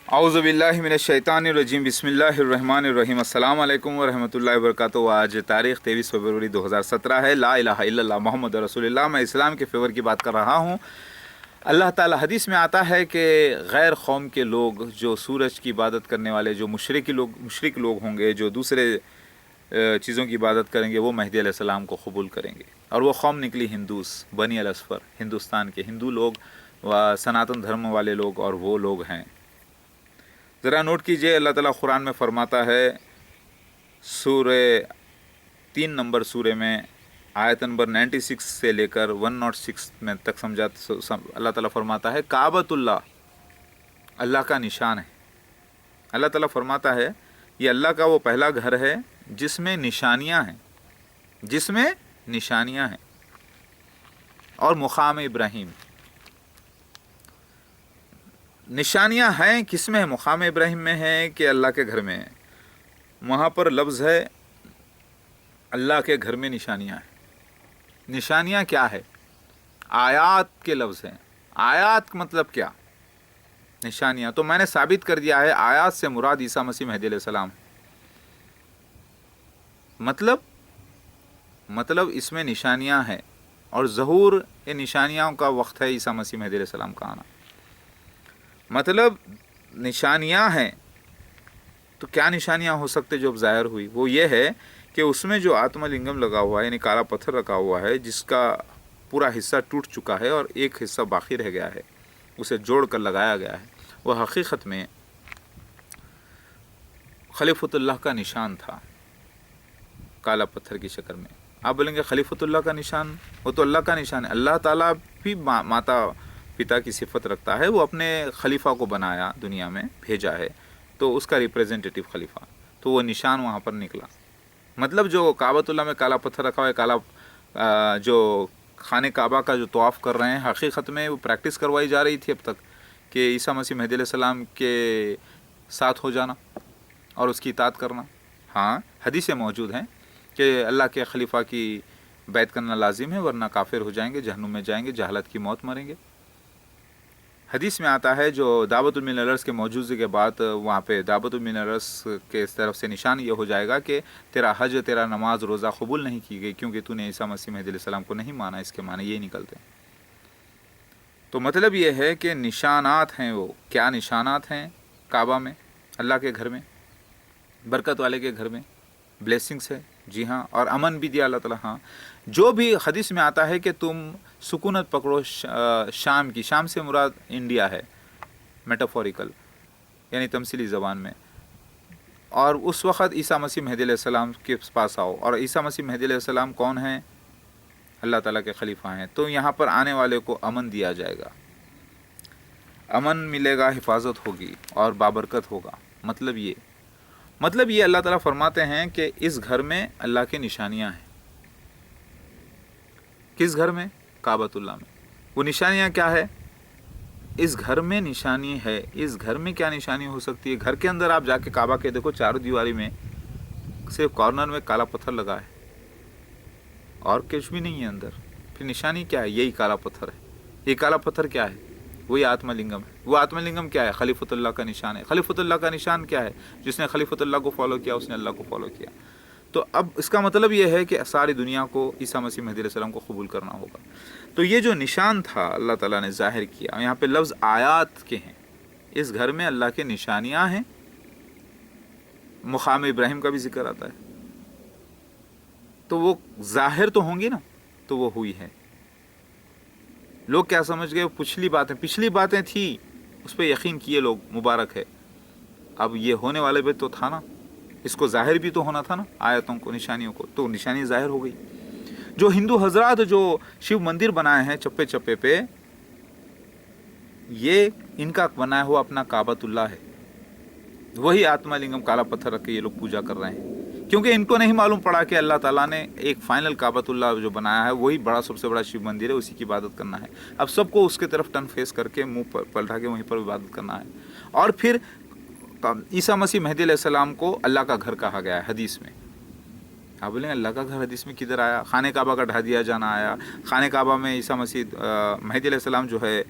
औज़ु बिल्लाहि मिनश्शैतानिर्रजीम बिस्मिल्लाहिर्रहमानिर्रहीम अस्सलाम वालेकुम वरहमतुल्लाहि वबरकातुहू। आज तारीख़ 23 फरवरी 2017 है। ला इलाहा इल्लल्लाह मोहम्मद रसूलुल्लाह। मैं इस्लाम के फेवर की बात कर रहा हूँ। अल्लाह ताला हदीस में आता है कि गैर कौम के लोग, जो सूरज की इबादत करने वाले, जो मुशरिक लोग होंगे, जो दूसरे चीज़ों की इबादत करेंगे, वो मेहदी अलैहिस्सलाम को कबूल करेंगे। और वो कौम निकली हिंदूस, बनी अल असफर, हिंदुस्तान के हिंदू लोग व सनातन धर्म वाले लोग, और वो लोग हैं। ज़रा नोट कीजिए, अल्लाह ताला कुरान में फ़रमाता है, सूरे 3 नंबर सूरे में आयत नंबर 96 से लेकर 106 में तक अल्लाह ताला फरमाता है, काबतुल्लाह अल्लाह का निशान है। अल्लाह ताला फरमाता है ये अल्लाह का वो पहला घर है जिसमें निशानियां हैं, और मुकाम इब्राहीम, निशानियां हैं किसमें है? मुकाम इब्राहीम में है कि अल्लाह के घर में है। वहाँ पर लफ्ज़ है अल्लाह के घर में निशानियां हैं। निशानियां क्या है? आयात के लफ्ज़ हैं। आयात का मतलब क्या? निशानियां। तो मैंने साबित कर दिया है, आयात से मुराद ईसा मसीह मेहदी अलैहिस्सलाम। मतलब इसमें निशानियां हैं, और ज़हूर ये निशानियों का वक्त है ईसा मसीह मेहदी अलैहिस्सलाम का आना। मतलब निशानियां हैं। तो क्या निशानियां हो सकते जो अब ज़ाहिर हुई? वो ये है कि उसमें जो आत्मलिंगम लगा हुआ है, यानी काला पत्थर रखा हुआ है, जिसका पूरा हिस्सा टूट चुका है और एक हिस्सा बाकी रह गया है, उसे जोड़ कर लगाया गया है, वह हकीकत में खलीफतुल्लाह का निशान था, काला पत्थर की शक्ल में। आप बोलेंगे खलीफतुल्लाह का निशान, वो तो अल्लाह का निशान है। अल्लाह ताला भी माता पिता की सिफत रखता है। वो अपने खलीफा को बनाया, दुनिया में भेजा है, तो उसका रिप्रेजेंटेटिव खलीफा, तो वो निशान वहाँ पर निकला। मतलब जो काबतुल्लाह में काला पत्थर रखा हुआ है, जो खाने काबा का जो तवाफ़ कर रहे हैं, हकीकत में वो प्रैक्टिस करवाई जा रही थी अब तक कि ईसा मसीह मेहदी अलैहिस्सलाम के साथ हो जाना और उसकी इताअत करना। हाँ, हदीसें मौजूद हैं कि अल्लाह के खलीफा की बैत करना लाजिम है, वरना काफिर हो जाएंगे, जहन्नुम में जाएंगे, जहालत की मौत मरेंगे। हदीस में आता है, जो दावतुल मिनरस के मौजूदगी के बाद वहाँ पे दावतुल मिनरस के इस तरफ से निशान ये हो जाएगा कि तेरा हज, तेरा नमाज, रोज़ा कबूल नहीं की गई, क्योंकि तूने ईसा मसीह मेहदी अलैहिस्सलाम को नहीं माना। इसके माने ये निकलते हैं। तो मतलब ये है कि निशानात हैं। वो क्या निशानात हैं? काबा में, अल्लाह के घर में, बरकत वाले के घर में ब्लेसिंग्स है, जी हाँ, और अमन भी दिया अल्लाह ताला। हाँ, जो भी हदीस में आता है कि तुम सुकूनत पकड़ो शाम की, शाम से मुराद इंडिया है, मेटाफोरिकल यानी तमसीली ज़बान में, और उस वक़्त ईसा मसीह मेहदी अलैहिस्सलाम के पास आओ। और ईसा मसीह मेहदी अलैहिस्सलाम कौन हैं? अल्लाह ताला के खलीफा हैं। तो यहाँ पर आने वाले को अमन दिया जाएगा, अमन मिलेगा, हिफाजत होगी और बाबरकत होगा। मतलब ये अल्लाह ताला फरमाते हैं कि इस घर में अल्लाह की निशानियां हैं। किस घर में? काबतुल्लाह में। वो निशानियां क्या है? इस घर में निशानी है। इस घर में क्या निशानी हो सकती है? घर के अंदर आप जाके काबा के देखो, चारों दीवारी में सिर्फ कॉर्नर में काला पत्थर लगा है और कुछ भी नहीं है अंदर। फिर निशानी क्या है? यही काला पत्थर है। ये काला पत्थर क्या है? वही आत्मलिंगम है। वो आत्मलिंगम क्या है? खलीफतुल्लाह का निशान है। खलीफतुल्लाह का निशान क्या है? जिसने खलीफतुल्लाह को फॉलो किया, उसने अल्लाह को फॉलो किया। तो अब इसका मतलब ये है कि सारी दुनिया को ईसा मसीह मेहदी अलैहिस्सलाम को कबूल करना होगा। तो ये जो निशान था अल्लाह ताला ने ज़ाहिर किया। यहाँ पे लफ्ज़ आयात के हैं। इस घर में अल्लाह के निशानियाँ हैं। मुकाम इब्राहीम का भी जिक्र आता है, तो वो ज़ाहिर तो होंगी ना, तो वो हुई है। लोग क्या समझ गए? पिछली बातें थी, उस पर यकीन किए लोग, मुबारक है। अब ये होने वाले भी तो था ना, इसको ज़ाहिर भी तो होना था ना, आयतों को, निशानियों को। तो निशानी ज़ाहिर हो गई। जो हिंदू हजरात जो शिव मंदिर बनाए हैं चप्पे चप्पे पे, ये इनका बनाया हुआ अपना काबतुल्लाह है। वही आत्मलिंगम काला पत्थर रख के ये लोग पूजा कर रहे हैं, क्योंकि इनको नहीं मालूम पड़ा कि अल्लाह ताला ने एक फाइनल काबतुल्लाह जो बनाया है, वही सबसे बड़ा शिव मंदिर है, उसी की इबादत करना है। अब सबको उसके तरफ टर्न फेस करके, मुंह पर पलटा के वहीं पर इबादत करना है। और फिर ईसा मसीह मेहदी अलैहिस्सलाम को अल्लाह का घर कहा गया है हदीस में। आप बोलेंगे अल्लाह का घर हदीस में किधर आया? खाने काबा का ढा दिया जाना आया। खाने काबा में ईसा मसीह मेहदी अलैहिस्सलाम जो है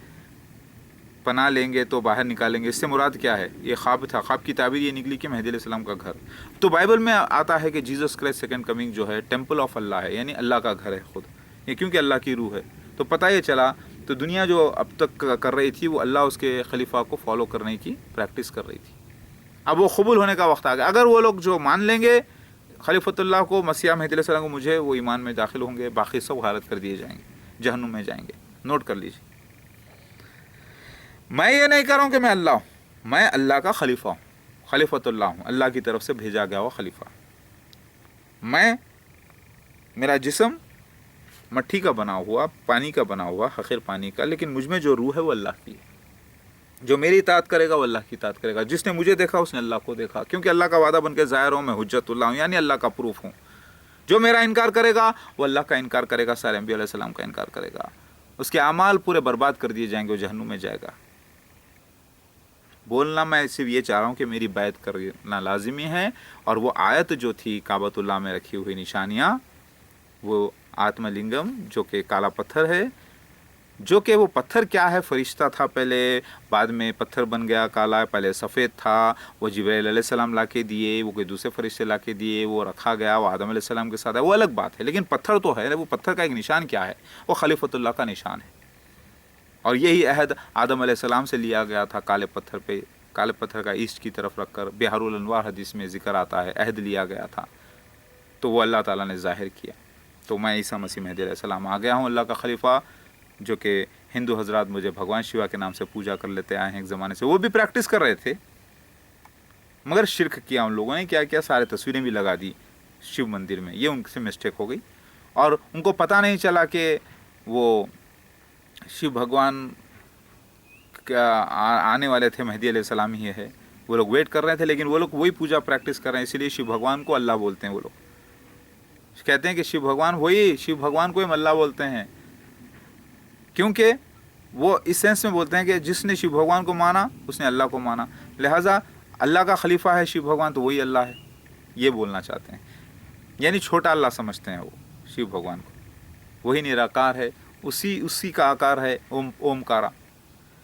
پناہ لیں گے تو باہر نکالیں گے. اس سے مراد کیا ہے؟ یہ خواب تھا. خواب کی تعبیر یہ نکلی کہ مہدی علیہ السلام کا گھر. تو بائبل میں آتا ہے کہ جیزس کرائسٹ سیکنڈ کمنگ جو ہے ٹیمپل آف اللہ ہے، یعنی اللہ کا گھر ہے خود. یہ کیونکہ اللہ کی روح ہے. تو پتہ یہ چلا تو دنیا جو اب تک کر رہی تھی وہ اللہ اس کے خلیفہ کو فالو کرنے کی پریکٹس کر رہی تھی. اب وہ قبول ہونے کا وقت آ گیا. اگر وہ لوگ جو مان لیں گے خلیفۃ اللہ کو، مسیح مہدی علیہ السلام کو، مجھے، وہ ایمان میں داخل ہوں گے، باقی سب غارت کر دیے جائیں گے، جہنم میں جائیں گے. نوٹ کر لیجیے. میں یہ نہیں کر رہا ہوں کہ میں اللہ ہوں، میں اللہ کا خلیفہ ہوں، خلیفۃ اللہ ہوں، اللہ کی طرف سے بھیجا گیا ہوا خلیفہ. میں، میرا جسم مٹی کا بنا ہوا، پانی کا بنا ہوا، حقیر پانی کا، لیکن مجھ میں جو روح ہے وہ اللہ کی ہے. جو میری اطاعت کرے گا وہ اللہ کی اطاعت کرے گا. جس نے مجھے دیکھا اس نے اللہ کو دیکھا، کیونکہ اللہ کا وعدہ بن کے ظاہر ہوں، میں حجت اللہ ہوں، یعنی اللہ کا پروف ہوں. جو میرا انکار کرے گا وہ اللہ کا انکار کرے گا، سارے انبیاء علیہ السلام کا انکار کرے گا. اس کے اعمال پورے برباد کر دیے جائیں گے، وہ جہنم میں جائے گا. بولنا میں صرف یہ چاہ رہا ہوں کہ میری بیعت کرنا لازمی ہے. اور وہ آیت جو تھی کعبۃ اللہ میں رکھی ہوئی نشانیاں، وہ آتم لنگم جو کہ کالا پتھر ہے، جو کہ وہ پتھر کیا ہے؟ فرشتہ تھا پہلے، بعد میں پتھر بن گیا کالا، پہلے سفید تھا، وہ جبرائیل علیہ السلام لا کے دیے، وہ کوئی دوسرے فرشتے لا کے دیے، وہ رکھا گیا، وہ آدم علیہ السلام کے ساتھ ہے، وہ الگ بات ہے. لیکن پتھر تو ہے. وہ پتھر کا ایک نشان کیا ہے؟ وہ خلیفۃ اللہ کا نشان ہے. اور یہی عہد آدم علیہ السلام سے لیا گیا تھا. کالے پتھر پہ، کالے پتھر کا ایسٹ کی طرف رکھ کر، بحر الانوار حدیث میں ذکر آتا ہے، عہد لیا گیا تھا. تو وہ اللہ تعالیٰ نے ظاہر کیا. تو میں عیسیٰ مسیح مہدی علیہ السلام آ گیا ہوں، اللہ کا خلیفہ، جو کہ ہندو حضرات مجھے بھگوان شیوا کے نام سے پوجا کر لیتے آئے ہیں ایک زمانے سے. وہ بھی پریکٹس کر رہے تھے، مگر شرک کیا ان لوگوں نے. کیا کیا؟ سارے تصویریں بھی لگا دی شیو مندر میں. یہ ان سے مسٹیک ہو گئی، اور ان کو پتہ نہیں چلا کہ وہ شیو بھگوان آنے والے تھے، مہدی علیہ السلام ہی ہے. وہ لوگ ویٹ کر رہے تھے، لیکن وہ لوگ وہی پوجا پریکٹس کر رہے ہیں. اسی لیے شیو بھگوان کو اللہ بولتے ہیں. وہ لوگ کہتے ہیں کہ شیو بھگوان وہی، شیو بھگوان کو ہم اللہ بولتے ہیں، کیونکہ وہ اس سینس میں بولتے ہیں کہ جس نے شیو بھگوان کو مانا اس نے اللہ کو مانا. لہٰذا اللہ کا خلیفہ ہے شیو بھگوان، تو وہی اللہ ہے، یہ بولنا چاہتے ہیں. یعنی چھوٹا اللہ سمجھتے ہیں وہ شیو بھگوان کو. وہی نراکار ہے، اسی کا آکار ہے اومکارا.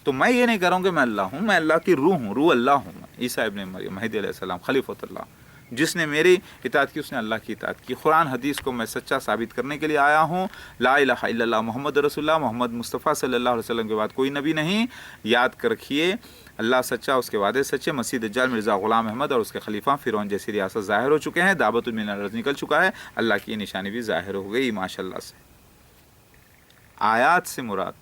تو میں یہ نہیں کر رہا ہوں کہ میں اللہ ہوں، میں اللہ کی روح ہوں، روح اللہ ہوں. عیسیٰ ابن مریم مہدی علیہ السلام خلیفۃ اللہ. جس نے میری اطاعت کی اس نے اللہ کی اطاعت کی. قرآن حدیث کو میں سچا ثابت کرنے کے لیے آیا ہوں. لا الہ الا اللہ محمد رسول اللہ، محمد مصطفیٰ صلی اللہ علیہ وسلم کے بعد کوئی نبی نہیں. یاد کر رکھیے، اللہ سچا، اس کے وعدے سچے. مسیح دجال مرزا غلام احمد اور اس کے خلیفہ فرعون جیسی ریاست ظاہر ہو چکے ہیں. دعوت من الارض نکل چکا ہے. اللہ کی نشانی بھی ظاہر ہو گئی ماشاء اللہ سے. آیات سے مراد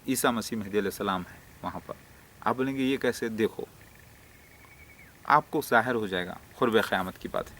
عیسیٰ مسیح مہدی علیہ السلام ہے وہاں پر. آپ بولیں گے یہ کیسے؟ دیکھو، آپ کو ظاہر ہو جائے گا، قرب قیامت کی بات ہے.